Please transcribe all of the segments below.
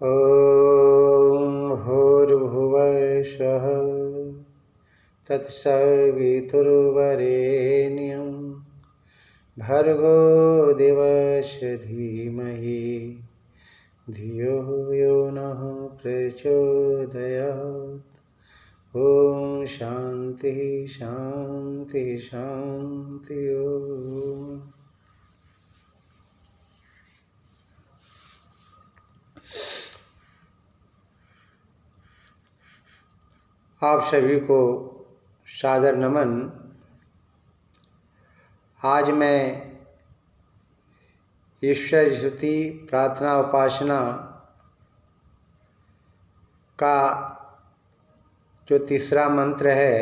ॐ भूर्भुवः स्वः तत्सवितुर्वरेण्यं भर्गो देवस्य धीमहि धियो यो नः प्रचोदयात्। ॐ शांति शांति शांति। ओम। आप सभी को सादर नमन। आज मैं ईश्वर स्तुति प्रार्थना उपासना का जो तीसरा मंत्र है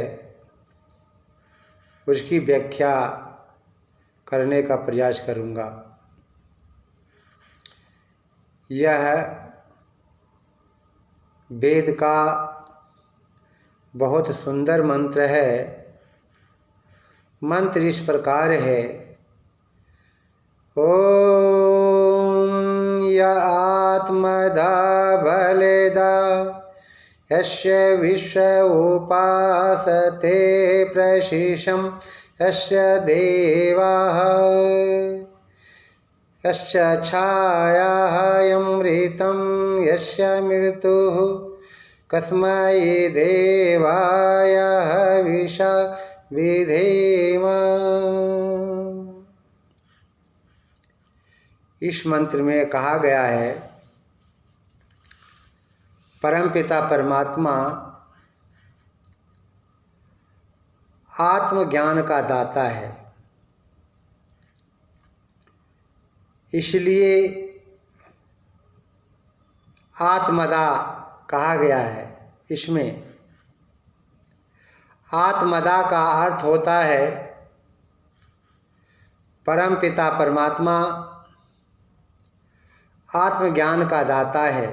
उसकी व्याख्या करने का प्रयास करूँगा। यह वेद का बहुत सुंदर मंत्र है। मंत्र इस प्रकार है। ओम य आत्मदा बलेदा यस्य विश्व उपासते प्रशिशं यस्य देवाः यस्य छायाः अमृतं यस्य मृत्युः कस्मै देवाय हविषा विधेम। इस मंत्र में कहा गया है परमपिता परमात्मा आत्मज्ञान का दाता है। इसलिए आत्मदा कहा गया है। इसमें आत्मदा का अर्थ होता है परमपिता परमात्मा आत्मज्ञान का दाता है।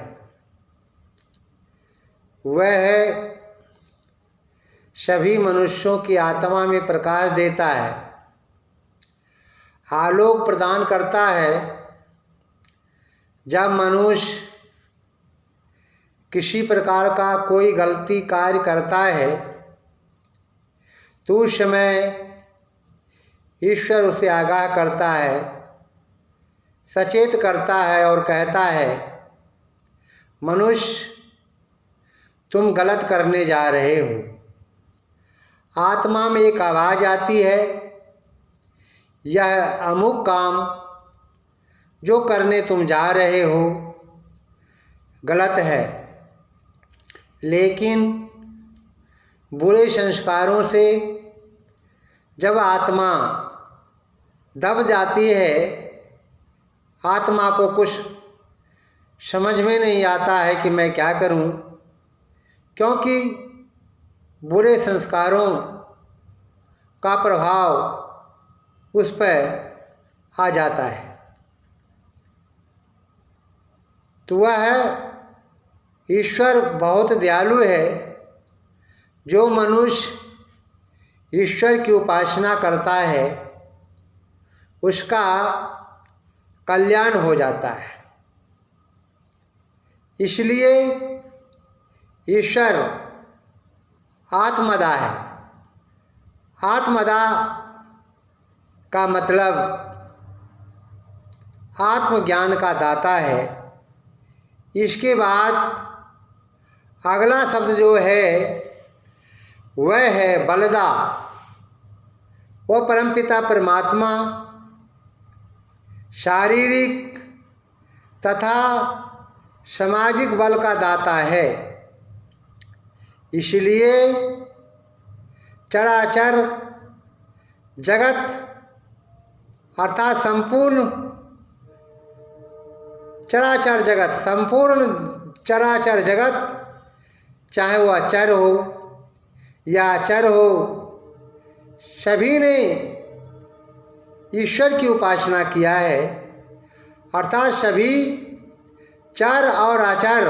वह सभी मनुष्यों की आत्मा में प्रकाश देता है, आलोक प्रदान करता है। जब मनुष्य किसी प्रकार का कोई गलती कार्य करता है तो उस समय ईश्वर उसे आगाह करता है, सचेत करता है और कहता है मनुष्य तुम गलत करने जा रहे हो। आत्मा में एक आवाज़ आती है, यह अमुक काम जो करने तुम जा रहे हो गलत है। लेकिन बुरे संस्कारों से जब आत्मा दब जाती है, आत्मा को कुछ समझ में नहीं आता है कि मैं क्या करूं, क्योंकि बुरे संस्कारों का प्रभाव उस पर आ जाता है। तो वह ईश्वर बहुत दयालु है। जो मनुष्य ईश्वर की उपासना करता है उसका कल्याण हो जाता है। इसलिए ईश्वर आत्मदा है। आत्मदा का मतलब आत्मज्ञान का दाता है। इसके बाद अगला शब्द जो है वह है बलदा। वह परमपिता परमात्मा शारीरिक तथा सामाजिक बल का दाता है। इसलिए चराचर जगत अर्थात संपूर्ण चराचर जगत, संपूर्ण चराचर जगत, चाहे वह अचर हो या अचर हो, सभी ने ईश्वर की उपासना किया है। अर्थात सभी चर और अचर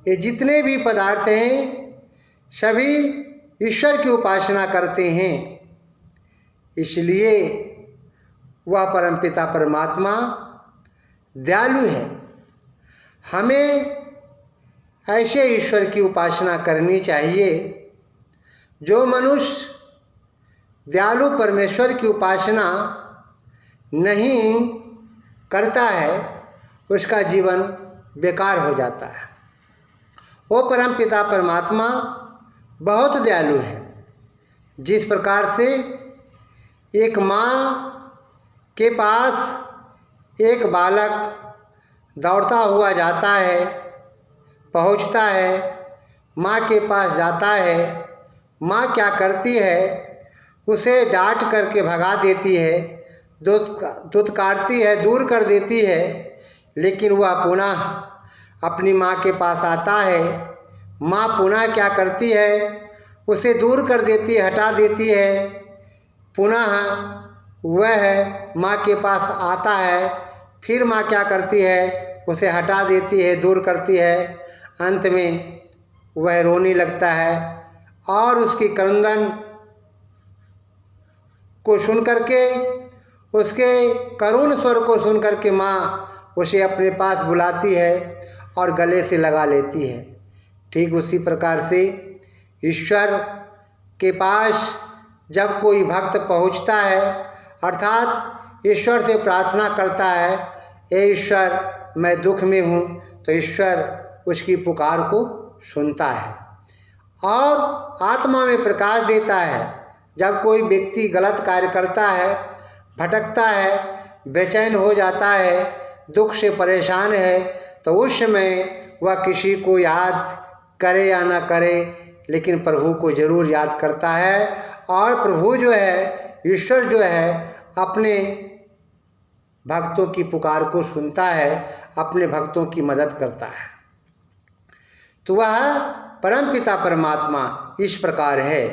ये जितने भी पदार्थ हैं सभी ईश्वर की उपासना करते हैं। इसलिए वह परमपिता परमात्मा दयालु है। हमें ऐसे ईश्वर की उपासना करनी चाहिए जो मनुष्य दयालु परमेश्वर की उपासना नहीं करता है उसका जीवन बेकार हो जाता है। वो परमपिता परमात्मा बहुत दयालु है। जिस प्रकार से एक माँ के पास एक बालक दौड़ता हुआ जाता है, पहुँचता है, माँ के पास जाता है, माँ क्या करती है, उसे डांट करके भगा देती है, दुत्कारती है, दूर कर देती है, लेकिन वह पुनः अपनी माँ के पास आता है। माँ पुनः क्या करती है, उसे दूर कर देती है, हटा देती है, पुनः वह माँ के पास आता है, फिर माँ क्या करती है, उसे हटा देती है, दूर करती है, अंत में वह रोने लगता है और उसकी क्रंदन को सुन करके, उसके करुण स्वर को सुन करके माँ उसे अपने पास बुलाती है और गले से लगा लेती है। ठीक उसी प्रकार से ईश्वर के पास जब कोई भक्त पहुँचता है, अर्थात ईश्वर से प्रार्थना करता है, हे ईश्वर मैं दुख में हूँ, तो ईश्वर उसकी पुकार को सुनता है और आत्मा में प्रकाश देता है। जब कोई व्यक्ति गलत कार्य करता है, भटकता है, बेचैन हो जाता है, दुख से परेशान है, तो उस समय वह किसी को याद करे या ना करे, लेकिन प्रभु को जरूर याद करता है और प्रभु जो है, ईश्वर जो है, अपने भक्तों की पुकार को सुनता है, अपने भक्तों की मदद करता है। तो वह परमपिता परमात्मा इस प्रकार है।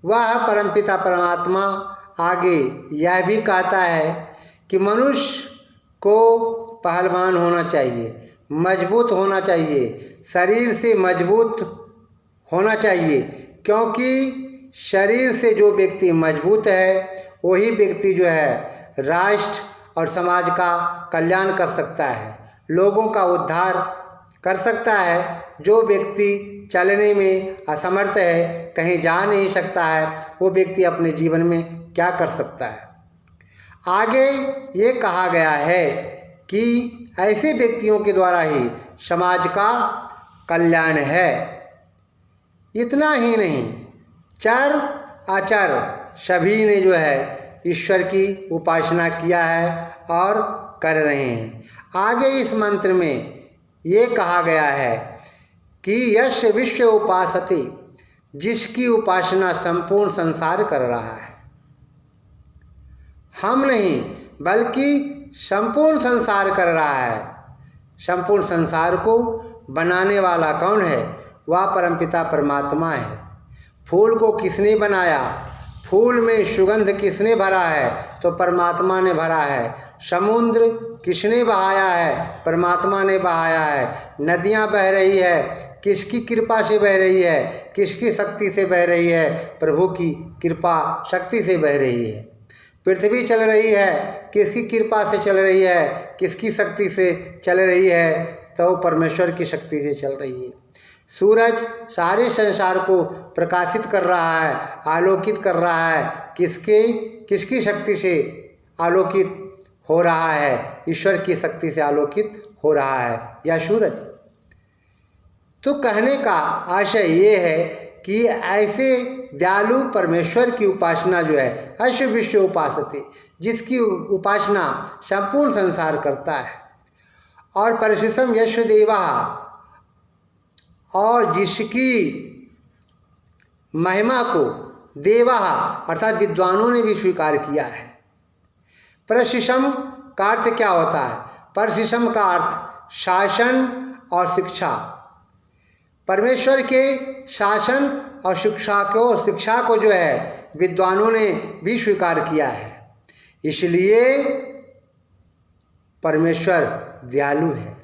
वह परमपिता परमात्मा आगे यह भी कहता है कि मनुष्य को पहलवान होना चाहिए, मजबूत होना चाहिए, शरीर से मजबूत होना चाहिए, क्योंकि शरीर से जो व्यक्ति मजबूत है वही व्यक्ति जो है राष्ट्र और समाज का कल्याण कर सकता है, लोगों का उद्धार कर सकता है। जो व्यक्ति चलने में असमर्थ है, कहीं जा नहीं सकता है, वो व्यक्ति अपने जीवन में क्या कर सकता है। आगे ये कहा गया है कि ऐसे व्यक्तियों के द्वारा ही समाज का कल्याण है। इतना ही नहीं, चर अचर सभी ने जो है ईश्वर की उपासना किया है और कर रहे हैं। आगे इस मंत्र में ये कहा गया है कि यश विश्व उपासते, जिसकी उपासना संपूर्ण संसार कर रहा है। हम नहीं बल्कि संपूर्ण संसार कर रहा है। संपूर्ण संसार को बनाने वाला कौन है? वह परमपिता परमात्मा है। फूल को किसने बनाया? फूल में सुगंध किसने भरा है? तो परमात्मा ने भरा है। समुद्र किसने बहाया है? परमात्मा ने बहाया है। नदियाँ बह रही है, किसकी कृपा से बह रही है? किसकी शक्ति से बह रही है? प्रभु की कृपा शक्ति से बह रही है। पृथ्वी चल रही है, किसकी कृपा से चल रही है? किसकी शक्ति से चल रही है? तो परमेश्वर की शक्ति से चल रही है। सूरज सारे संसार को प्रकाशित कर रहा है, आलोकित कर रहा है। किसकी शक्ति से आलोकित हो रहा है? ईश्वर की शक्ति से आलोकित हो रहा है यह सूरज। तो कहने का आशय ये है कि ऐसे दयालु परमेश्वर की उपासना जो है, ऐसे विश्व उपासते, जिसकी उपासना संपूर्ण संसार करता है, और परिशिषम यश देवा, और जिसकी महिमा को देवा अर्थात विद्वानों ने भी स्वीकार किया है। परिशिषम का अर्थ क्या होता है? परिशिषम का अर्थ शासन और शिक्षा। परमेश्वर के शासन और शिक्षा को जो है विद्वानों ने भी स्वीकार किया है, इसलिए परमेश्वर दयालु है।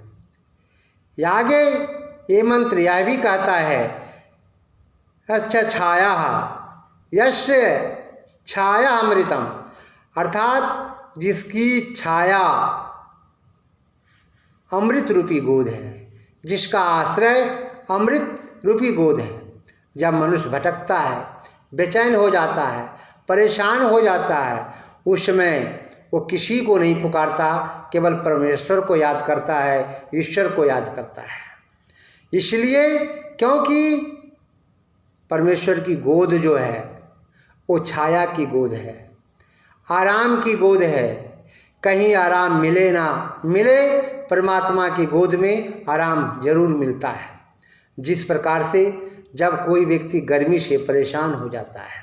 आगे ये मंत्र यह भी कहता है अच्छा छाया यस्य छाया अमृतम, अर्थात जिसकी छाया अमृत रूपी गोद है। जिसका आश्रय अमृत रूपी गोद है। जब मनुष्य भटकता है, बेचैन हो जाता है, परेशान हो जाता है, उस समय वो किसी को नहीं पुकारता, केवल परमेश्वर को याद करता है, ईश्वर को याद करता है। इसलिए क्योंकि परमेश्वर की गोद जो है वो छाया की गोद है, आराम की गोद है। कहीं आराम मिले ना मिले, परमात्मा की गोद में आराम जरूर मिलता है। जिस प्रकार से जब कोई व्यक्ति गर्मी से परेशान हो जाता है,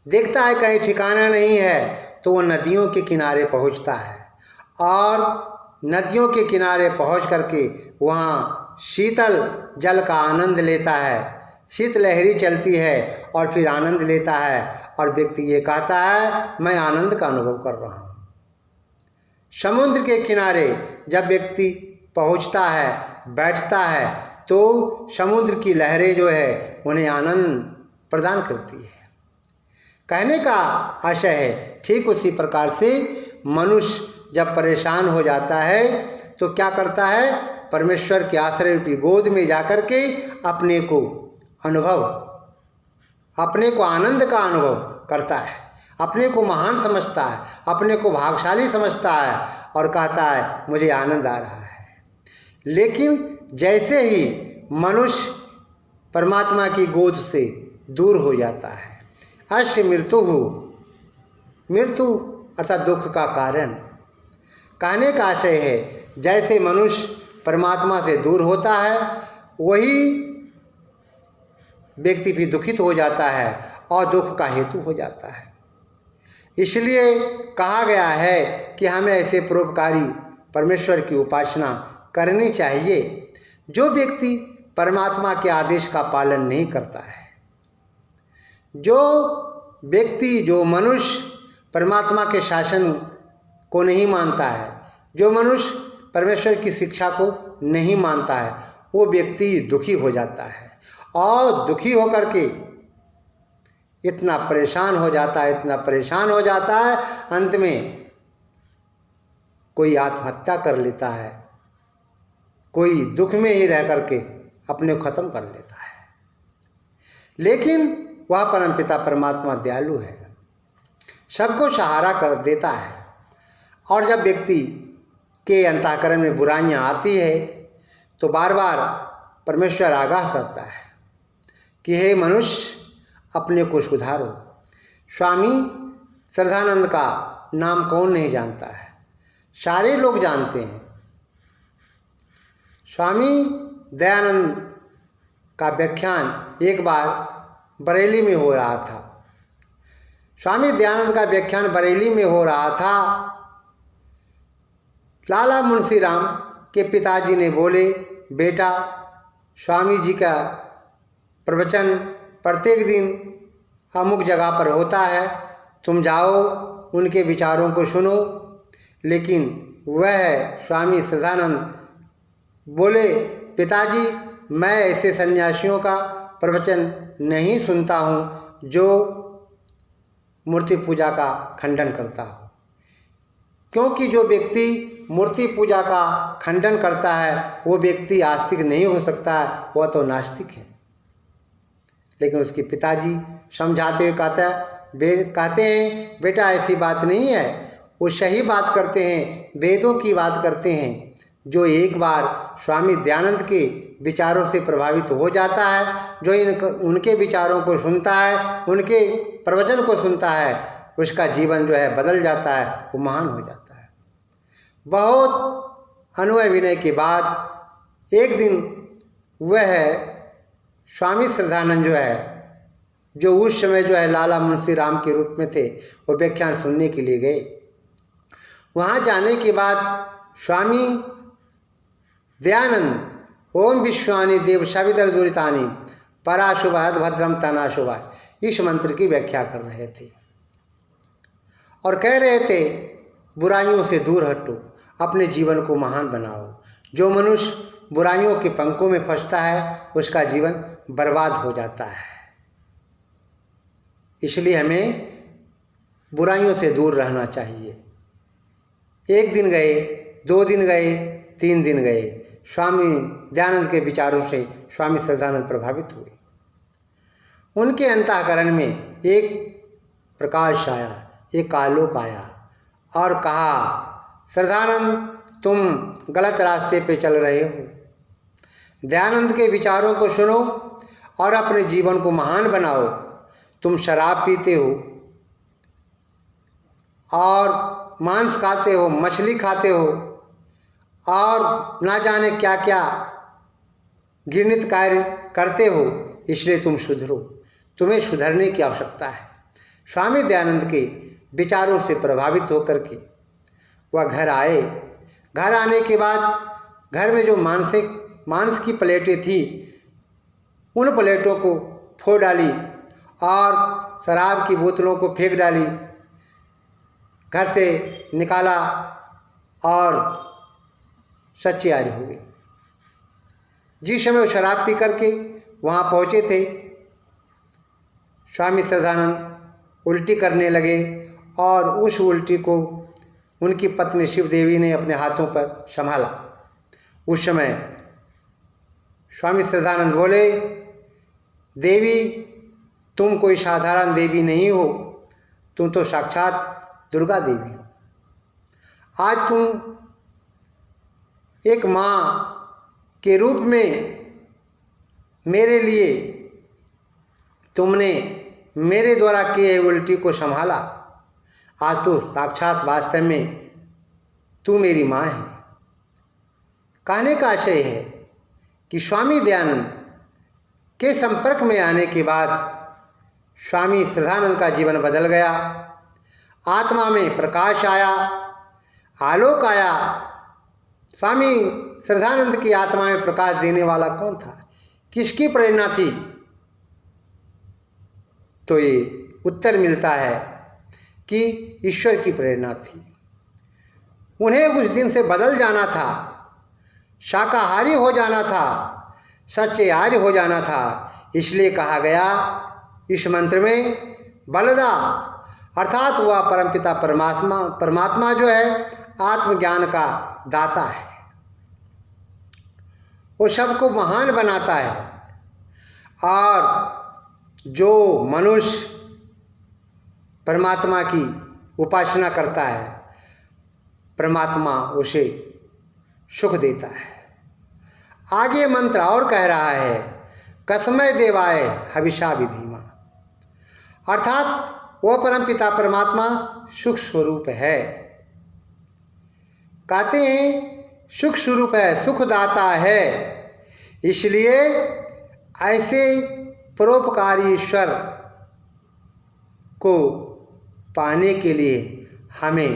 देखता है कहीं ठिकाना नहीं है, तो वो नदियों के किनारे पहुंचता है और नदियों के किनारे पहुंच करके वहाँ शीतल जल का आनंद लेता है। शीत लहरी चलती है और फिर आनंद लेता है और व्यक्ति ये कहता है मैं आनंद का अनुभव कर रहा हूँ। समुद्र के किनारे जब व्यक्ति पहुँचता है, बैठता है, तो समुद्र की लहरें जो है उन्हें आनंद प्रदान करती है। कहने का आशय है ठीक उसी प्रकार से मनुष्य जब परेशान हो जाता है तो क्या करता है, परमेश्वर के आश्रय रूपी गोद में जाकर के अपने को आनंद का अनुभव करता है, अपने को महान समझता है, अपने को भाग्यशाली समझता है और कहता है मुझे आनंद आ रहा है। लेकिन जैसे ही मनुष्य परमात्मा की गोद से दूर हो जाता है, अस्य मृत्यु अर्थात दुख का कारण। कहने का आशय है जैसे मनुष्य परमात्मा से दूर होता है, वही व्यक्ति भी दुखित हो जाता है और दुख का हेतु हो जाता है। इसलिए कहा गया है कि हमें ऐसे परोपकारी परमेश्वर की उपासना करनी चाहिए। जो व्यक्ति परमात्मा के आदेश का पालन नहीं करता है, जो मनुष्य परमात्मा के शासन को नहीं मानता है, जो मनुष्य परमेश्वर की शिक्षा को नहीं मानता है, वो व्यक्ति दुखी हो जाता है और दुखी होकर के इतना परेशान हो जाता है, अंत में कोई आत्महत्या कर लेता है, कोई दुख में ही रह करके अपने को खत्म कर लेता है। लेकिन वह परमपिता परमात्मा दयालु है, सबको सहारा कर देता है। और जब व्यक्ति के अंतःकरण में बुराइयां आती है तो बार बार परमेश्वर आगाह करता है कि हे मनुष्य अपने को सुधारो। स्वामी श्रद्धानंद का नाम कौन नहीं जानता है, सारे लोग जानते हैं। स्वामी दयानंद का व्याख्यान एक बार बरेली में हो रहा था। स्वामी दयानंद का व्याख्यान बरेली में हो रहा था। लाला मुंशी राम के पिताजी ने बोले, बेटा स्वामी जी का प्रवचन प्रत्येक दिन अमुक जगह पर होता है, तुम जाओ उनके विचारों को सुनो। लेकिन वह स्वामी श्रद्धानंद बोले, पिताजी मैं ऐसे सन्यासियों का प्रवचन नहीं सुनता हूँ जो मूर्ति पूजा का खंडन करता हो, क्योंकि जो व्यक्ति मूर्ति पूजा का खंडन करता है वो व्यक्ति आस्तिक नहीं हो सकता है, वह तो नास्तिक है। लेकिन उसके पिताजी समझाते हुए कहते हैं बेटा ऐसी बात नहीं है, वो सही बात करते हैं, वेदों की बात करते हैं। जो एक बार स्वामी दयानंद के विचारों से प्रभावित हो जाता है, जो उनके विचारों को सुनता है, उनके प्रवचन को सुनता है, उसका जीवन जो है बदल जाता है, वो महान हो जाता है। बहुत अनुय विनय के बाद एक दिन वह स्वामी श्रद्धानंद जो है, जो उस समय जो है लाला मुंशी राम के रूप में थे, वो व्याख्यान सुनने के लिए गए। वहाँ जाने के बाद स्वामी दयानंद ओम विश्वानि देव सवितर दुरितानि पराशुभाद भद्रम तनाशुभाय इस मंत्र की व्याख्या कर रहे थे और कह रहे थे बुराइयों से दूर हटो, अपने जीवन को महान बनाओ। जो मनुष्य बुराइयों के पंखों में फंसता है उसका जीवन बर्बाद हो जाता है। इसलिए हमें बुराइयों से दूर रहना चाहिए। एक दिन गए, 2 दिन गए, 3 दिन गए, स्वामी दयानंद के विचारों से स्वामी श्रद्धानंद प्रभावित हुए। उनके अंतःकरण में एक प्रकाश आया, एक आलोक आया और कहा, श्रद्धानंद तुम गलत रास्ते पे चल रहे हो। दयानंद के विचारों को सुनो और अपने जीवन को महान बनाओ। तुम शराब पीते हो और मांस खाते हो, मछली खाते हो और ना जाने क्या क्या घृणित कार्य करते हो, इसलिए तुम सुधरो। तुम्हें सुधरने की आवश्यकता है। स्वामी दयानंद के विचारों से प्रभावित होकर के वह घर आए। घर आने के बाद घर में जो मांस की प्लेटें थी, उन प्लेटों को फोड़ डाली और शराब की बोतलों को फेंक डाली, घर से निकाला और सच्चे आर्य हो गए। जिस समय वो शराब पी करके वहाँ पहुँचे थे, स्वामी श्रद्धानंद उल्टी करने लगे और उस उल्टी को उनकी पत्नी शिव देवी ने अपने हाथों पर संभाला। उस समय स्वामी श्रद्धानंद बोले, देवी तुम कोई साधारण देवी नहीं हो, तुम तो साक्षात दुर्गा देवी हो। आज तुम एक माँ के रूप में मेरे लिए तुमने मेरे द्वारा किए उल्टी को संभाला। आज तो साक्षात वास्तव में तू मेरी माँ है। कहने का आशय है कि स्वामी दयानंद के संपर्क में आने के बाद स्वामी श्रद्धानंद का जीवन बदल गया। आत्मा में प्रकाश आया, आलोक आया। स्वामी श्रद्धानंद की आत्मा में प्रकाश देने वाला कौन था, किसकी प्रेरणा थी? तो ये उत्तर मिलता है कि ईश्वर की प्रेरणा थी। उन्हें उस दिन से बदल जाना था, शाकाहारी हो जाना था, सच्चे आर्य हो जाना था। इसलिए कहा गया इस मंत्र में, बलदा अर्थात वह परमपिता परमात्मा जो है आत्मज्ञान का दाता है। वो सबको महान बनाता है और जो मनुष्य परमात्मा की उपासना करता है, परमात्मा उसे सुख देता है। आगे मंत्र और कह रहा है, कसमय देवाय हविषा विधिमा, अर्थात वो परमपिता परमात्मा सुख स्वरूप है। कहते हैं सुख स्वरूप है, सुखदाता है। इसलिए ऐसे परोपकारी ईश्वर को पाने के लिए हमें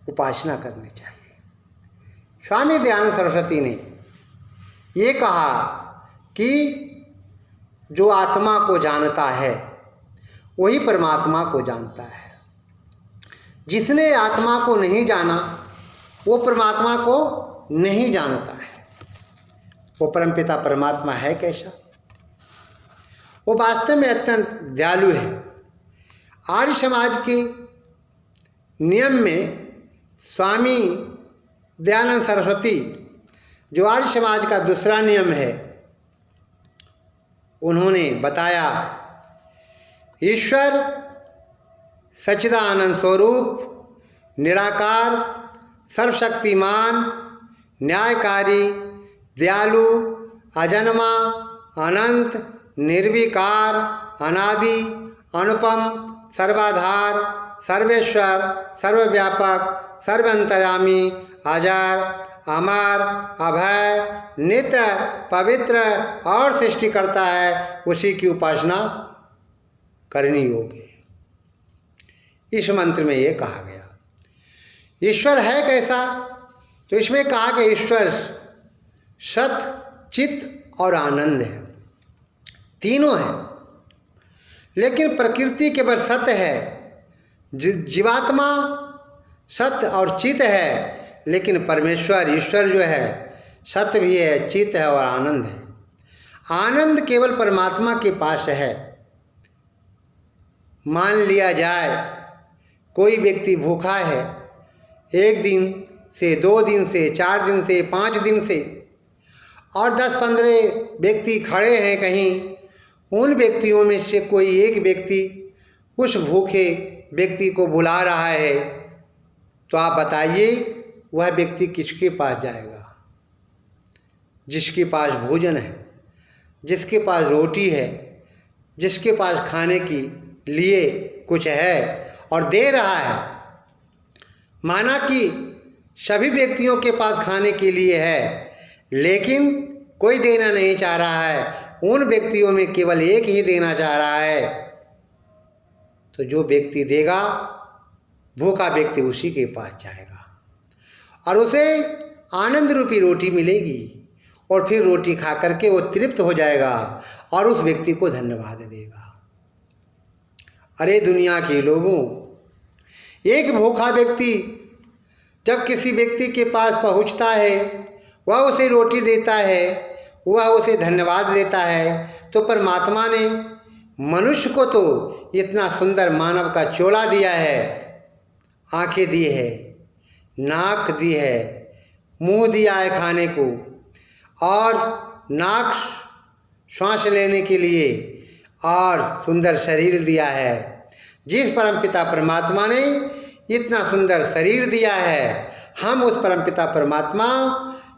उपासना करनी चाहिए। स्वामी दयानंद सरस्वती ने ये कहा कि जो आत्मा को जानता है वही परमात्मा को जानता है। जिसने आत्मा को नहीं जाना वो परमात्मा को नहीं जानता है। वो परमपिता परमात्मा है कैसा? वो वास्तव में अत्यंत दयालु है। आर्य समाज के नियम में स्वामी दयानंद सरस्वती, जो आर्य समाज का दूसरा नियम है, उन्होंने बताया ईश्वर सच्चिदानंद स्वरूप, निराकार, सर्वशक्तिमान, न्यायकारी, दयालु, अजन्मा, अनंत, निर्विकार, अनादि, अनुपम, सर्वाधार, सर्वेश्वर, सर्वव्यापक, सर्वंतर्यामी, अजर, अमर, अभय, नित्य, पवित्र और सृष्टि करता है, उसी की उपासना करनी योग्य है। इस मंत्र में ये कहा गया। ईश्वर है कैसा? तो इसमें कहा कि ईश्वर सत, चित और आनंद है, तीनों हैं। लेकिन प्रकृति केवल सत्य है, जीवात्मा सत्य और चित है, लेकिन परमेश्वर ईश्वर जो है सत्य भी है, चित है और आनंद है। आनंद केवल परमात्मा के पास है। मान लिया जाए कोई व्यक्ति भूखा है, एक दिन से, 2 दिन से, 4 दिन से, 5 दिन से, और 10-15 व्यक्ति खड़े हैं कहीं, उन व्यक्तियों में से कोई एक व्यक्ति उस भूखे व्यक्ति को बुला रहा है, तो आप बताइए वह व्यक्ति किसके पास जाएगा? जिसके पास भोजन है, जिसके पास रोटी है, जिसके पास खाने के लिए कुछ है और दे रहा है। माना कि सभी व्यक्तियों के पास खाने के लिए है, लेकिन कोई देना नहीं चाह रहा है, उन व्यक्तियों में केवल एक ही देना चाह रहा है, तो जो व्यक्ति देगा भूखा व्यक्ति उसी के पास जाएगा और उसे आनंद रूपी रोटी मिलेगी, और फिर रोटी खा करके वो तृप्त हो जाएगा और उस व्यक्ति को धन्यवाद देगा। अरे दुनिया के लोगों, एक भूखा व्यक्ति जब किसी व्यक्ति के पास पहुंचता है, वह उसे रोटी देता है, वह उसे धन्यवाद देता है, तो परमात्मा ने मनुष्य को तो इतना सुंदर मानव का चोला दिया है, आंखें दी है, नाक दी है, मुंह दिया है खाने को, और नाक श्वास लेने के लिए, और सुंदर शरीर दिया है। जिस परमपिता परमात्मा ने इतना सुंदर शरीर दिया है, हम उस परमपिता परमात्मा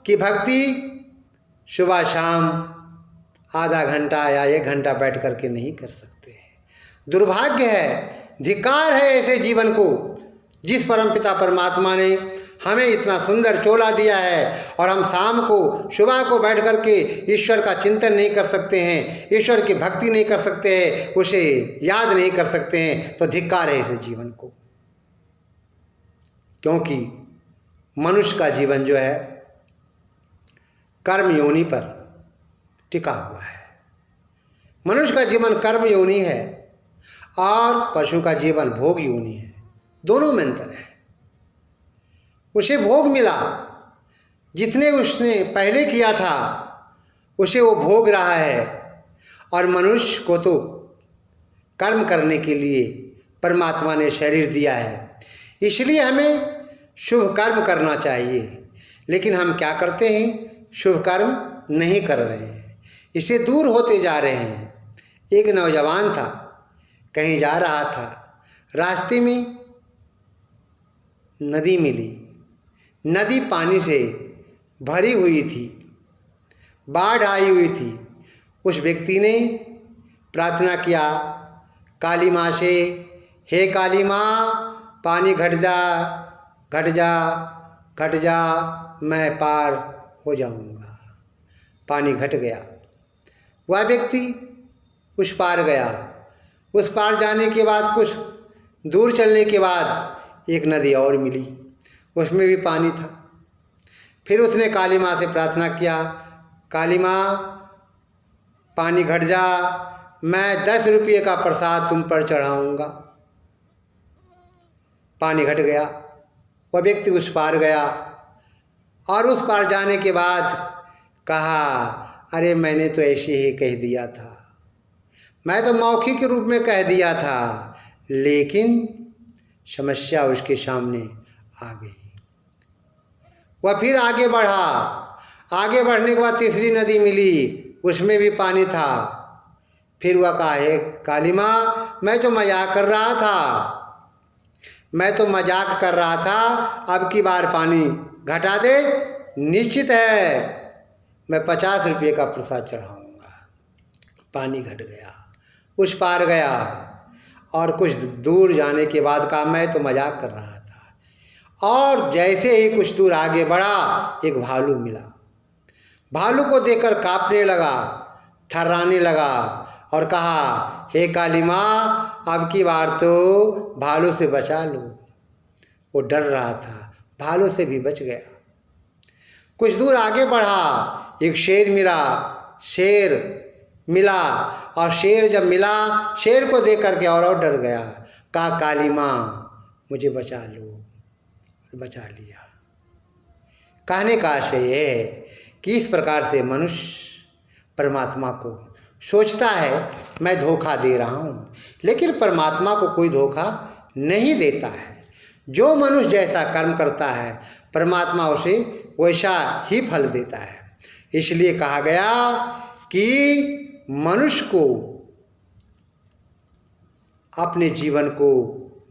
की भक्ति सुबह शाम आधा घंटा या 1 घंटा बैठ करके नहीं कर सकते हैं। दुर्भाग्य है, धिक्कार है ऐसे जीवन को जिस परमपिता परमात्मा ने हमें इतना सुंदर चोला दिया है और हम शाम को सुबह को बैठ करके ईश्वर का चिंतन नहीं कर सकते हैं, ईश्वर की भक्ति नहीं कर सकते हैं, उसे याद नहीं कर सकते हैं, तो धिक्कार है ऐसे जीवन को। क्योंकि मनुष्य का जीवन जो है कर्म योनि पर टिका हुआ है। मनुष्य का जीवन कर्म योनि है और पशु का जीवन भोग योनि है, दोनों में अंतर है। उसे भोग मिला, जितने उसने पहले किया था उसे वो भोग रहा है, और मनुष्य को तो कर्म करने के लिए परमात्मा ने शरीर दिया है, इसलिए हमें शुभ कर्म करना चाहिए। लेकिन हम क्या करते हैं? शुभ कर्म नहीं कर रहे हैं, इससे दूर होते जा रहे हैं। एक नौजवान था, कहीं जा रहा था, रास्ते में नदी मिली। नदी पानी से भरी हुई थी, बाढ़ आई हुई थी। उस व्यक्ति ने प्रार्थना किया काली माँ से, हे काली माँ, पानी घट जा, घट जा, घट जा, मैं पार हो जाऊंगा। पानी घट गया, वह व्यक्ति उस पार गया। उस पार जाने के बाद कुछ दूर चलने के बाद एक नदी और मिली, उसमें भी पानी था। फिर उसने काली माँ से प्रार्थना किया, काली माँ, पानी घट जा, मैं 10 रुपये का प्रसाद तुम पर चढ़ाऊँगा। पानी घट गया, वह व्यक्ति उस पार गया, और उस पार जाने के बाद कहा, अरे मैंने तो ऐसे ही कह दिया था, मैं तो मौखिक रूप में कह दिया था, लेकिन समस्या उसके सामने आ गई। वह फिर आगे बढ़ा। आगे बढ़ने के बाद तीसरी नदी मिली, उसमें भी पानी था। फिर वह कहा, हे काली माँ, मैं तो मजाक कर रहा था, मैं तो मजाक कर रहा था, अब की बार पानी घटा दे, निश्चित है मैं 50 रुपये का प्रसाद चढ़ाऊँगा। पानी घट गया, उस पार गया, और कुछ दूर जाने के बाद कहा, मैं तो मजाक कर रहा था। और जैसे ही कुछ दूर आगे बढ़ा, एक भालू मिला। भालू को देखकर कांपने लगा, थर्राने लगा, और कहा, हे काली माँ, अब की बार तो भालू से बचा लो। वो डर रहा था, भालू से भी बच गया। कुछ दूर आगे बढ़ा, एक शेर मिला, और शेर जब मिला, शेर को देख करके और डर गया। कहा, काली माँ, मुझे बचा लो, और बचा लिया। कहने का आशय यह है कि इस प्रकार से मनुष्य परमात्मा को सोचता है मैं धोखा दे रहा हूँ, लेकिन परमात्मा को कोई धोखा नहीं देता है। जो मनुष्य जैसा कर्म करता है, परमात्मा उसे वैसा ही फल देता है। इसलिए कहा गया कि मनुष्य को अपने जीवन को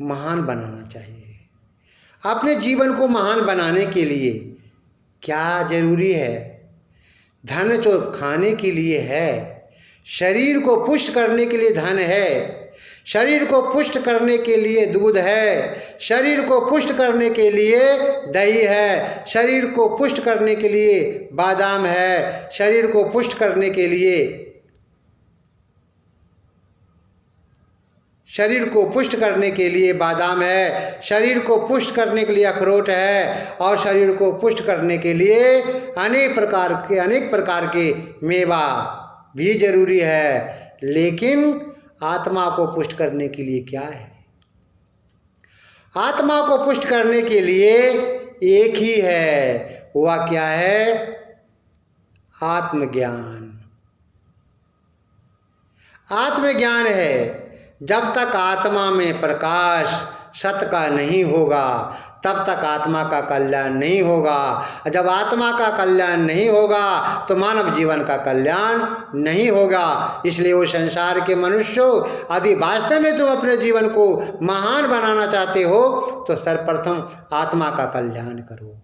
महान बनाना चाहिए। अपने जीवन को महान बनाने के लिए क्या जरूरी है? धन तो खाने के लिए है, शरीर को पुष्ट करने के लिए धन है, शरीर को पुष्ट करने के लिए दूध है, शरीर को पुष्ट करने के लिए दही है, शरीर को पुष्ट करने के लिए बादाम है, शरीर को पुष्ट करने के लिए बादाम है, शरीर को पुष्ट करने के लिए अखरोट है, और शरीर को पुष्ट करने के लिए अनेक प्रकार के मेवा भी जरूरी है। लेकिन आत्मा को पुष्ट करने के लिए क्या है? आत्मा को पुष्ट करने के लिए एक ही है। वह क्या है? आत्मज्ञान। आत्मज्ञान है। जब तक आत्मा में प्रकाश सत्य का नहीं होगा तब तक आत्मा का कल्याण नहीं होगा। जब आत्मा का कल्याण नहीं होगा तो मानव जीवन का कल्याण नहीं होगा। इसलिए वो संसार के मनुष्यों, यदि वास्तव में तुम अपने जीवन को महान बनाना चाहते हो तो सर्वप्रथम आत्मा का कल्याण करो।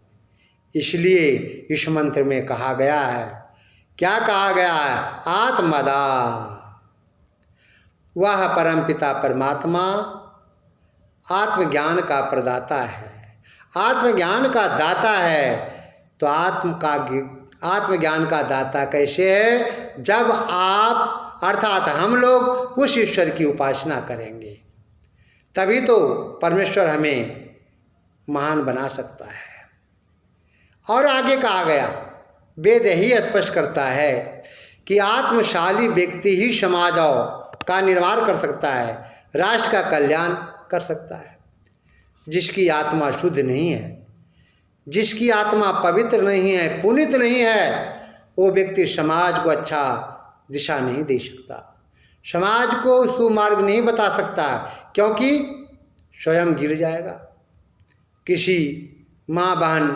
इसलिए इस मंत्र में कहा गया है, क्या कहा गया है? आत्मदा। वह परमपिता परमात्मा आत्मज्ञान का प्रदाता है, आत्मज्ञान का दाता है। तो आत्मज्ञान का दाता कैसे है? जब आप अर्थात हम लोग उस ईश्वर की उपासना करेंगे तभी तो परमेश्वर हमें महान बना सकता है। और आगे कहा गया, वेद ही स्पष्ट करता है कि आत्मशाली व्यक्ति ही समाजों का निर्माण कर सकता है, राष्ट्र का कल्याण कर सकता है। जिसकी आत्मा शुद्ध नहीं है, जिसकी आत्मा पवित्र नहीं है, पुनीत नहीं है, वो व्यक्ति समाज को अच्छा दिशा नहीं दे सकता, समाज को सुमार्ग नहीं बता सकता, क्योंकि स्वयं गिर जाएगा। किसी माँ बहन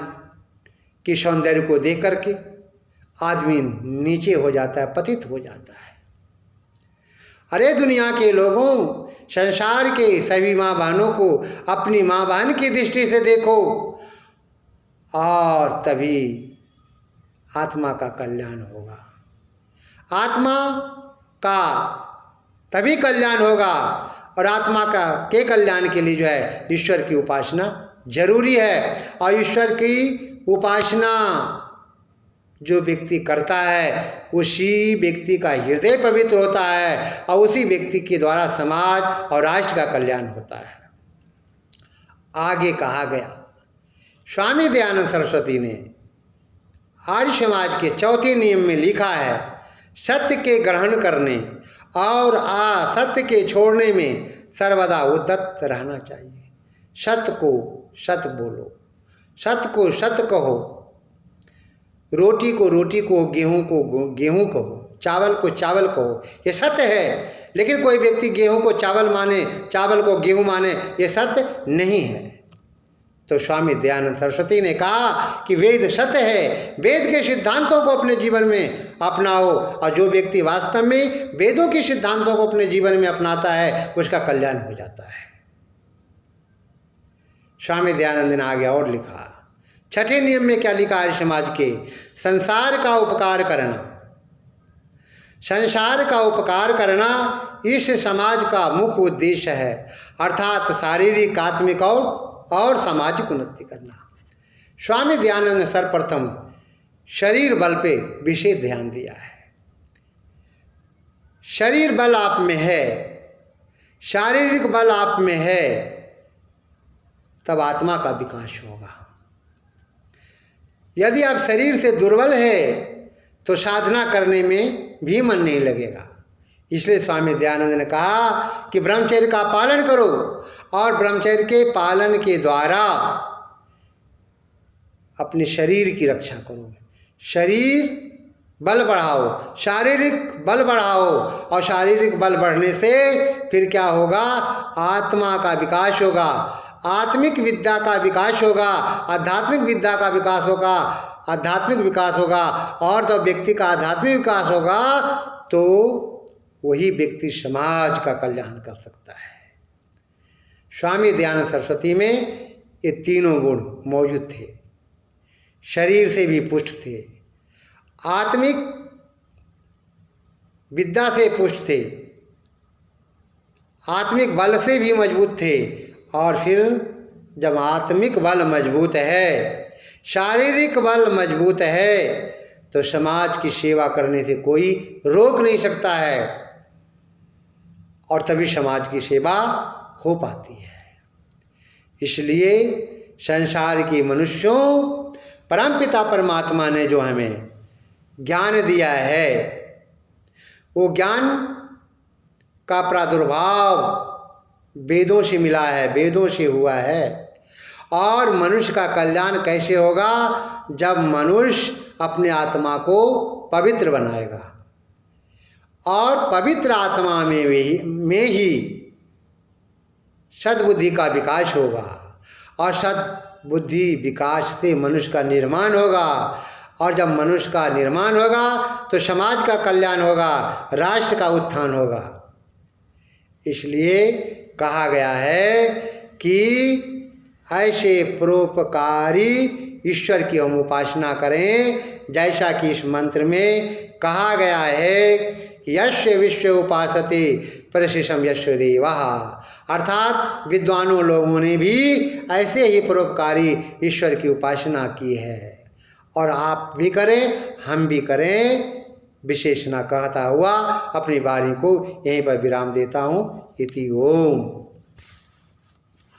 की सौंदर्य को देख करके आदमी नीचे हो जाता है, पतित हो जाता है। अरे दुनिया के लोगों, संसार के सभी माँ बहनों को अपनी माँ बहन की दृष्टि से देखो और तभी आत्मा का कल्याण होगा। आत्मा का तभी कल्याण होगा। और आत्मा के कल्याण के लिए जो है ईश्वर की उपासना जरूरी है। और ईश्वर की उपासना जो व्यक्ति करता है उसी व्यक्ति का हृदय पवित्र होता है और उसी व्यक्ति के द्वारा समाज और राष्ट्र का कल्याण होता है। आगे कहा गया, स्वामी दयानंद सरस्वती ने आर्य समाज के चौथे नियम में लिखा है, सत्य के ग्रहण करने और असत्य के छोड़ने में सर्वदा उद्यत रहना चाहिए। सत्य को सत्य बोलो, सत्य को सत्य कहो, रोटी को रोटी कहो, गेहूँ को गेहूँ कहो, चावल को चावल कहो, ये सत्य है। लेकिन कोई व्यक्ति गेहूँ को चावल माने, चावल को गेहूँ माने, ये सत्य नहीं है। तो स्वामी दयानंद सरस्वती ने कहा कि वेद सत्य है, वेद के सिद्धांतों को अपने जीवन में अपनाओ। और जो व्यक्ति वास्तव में वेदों के सिद्धांतों को अपने जीवन में अपनाता है उसका कल्याण हो जाता है। स्वामी दयानंद ने आगे और लिखा, छठे नियम में क्या लिखा है समाज के? संसार का उपकार करना। संसार का उपकार करना इस समाज का मुख्य उद्देश्य है, अर्थात शारीरिक, आत्मिक और सामाजिक उन्नति करना। स्वामी दयानंद ने सर्वप्रथम शरीर बल पे विशेष ध्यान दिया है। शरीर बल आप में है, शारीरिक बल आप में है, तब आत्मा का विकास होगा। यदि आप शरीर से दुर्बल है तो साधना करने में भी मन नहीं लगेगा। इसलिए स्वामी दयानंद ने कहा कि ब्रह्मचर्य का पालन करो और ब्रह्मचर्य के पालन के द्वारा अपने शरीर की रक्षा करो। शरीर बल बढ़ाओ, शारीरिक बल बढ़ाओ, और शारीरिक बल बढ़ने से फिर क्या होगा? आत्मा का विकास होगा। आत्मिक विद्या का विकास होगा, आध्यात्मिक विद्या का विकास होगा, आध्यात्मिक विकास होगा, और जब व्यक्ति का आध्यात्मिक विकास होगा तो वही व्यक्ति समाज का कल्याण कर सकता है। स्वामी दयानंद सरस्वती में ये तीनों गुण मौजूद थे। शरीर से भी पुष्ट थे, आत्मिक विद्या से पुष्ट थे, आत्मिक बल से भी मजबूत थे, और फिर जब आत्मिक बल मजबूत है, शारीरिक बल मजबूत है, तो समाज की सेवा करने से कोई रोक नहीं सकता है, और तभी समाज की सेवा हो पाती है। इसलिए संसार के मनुष्यों, परमपिता परमात्मा ने जो हमें ज्ञान दिया है, वो ज्ञान का प्रादुर्भाव वेदों से मिला है, वेदों से हुआ है। और मनुष्य का कल्याण कैसे होगा? जब मनुष्य अपने आत्मा को पवित्र बनाएगा, और पवित्र आत्मा में ही सद्बुद्धि का विकास होगा, और सद्बुद्धि विकास से मनुष्य का निर्माण होगा, और जब मनुष्य का निर्माण होगा तो समाज का कल्याण होगा, राष्ट्र का उत्थान होगा। इसलिए कहा गया है कि ऐसे परोपकारी ईश्वर की हम उपासना करें, जैसा कि इस मंत्र में कहा गया है कि यस्य विश्व उपासते प्रशिषम यस्य देवः, अर्थात विद्वानों लोगों ने भी ऐसे ही परोपकारी ईश्वर की उपासना की है, और आप भी करें, हम भी करें। विशेषणा कहता हुआ अपनी वाणी को यहीं पर विराम देता हूँ। इति ओम।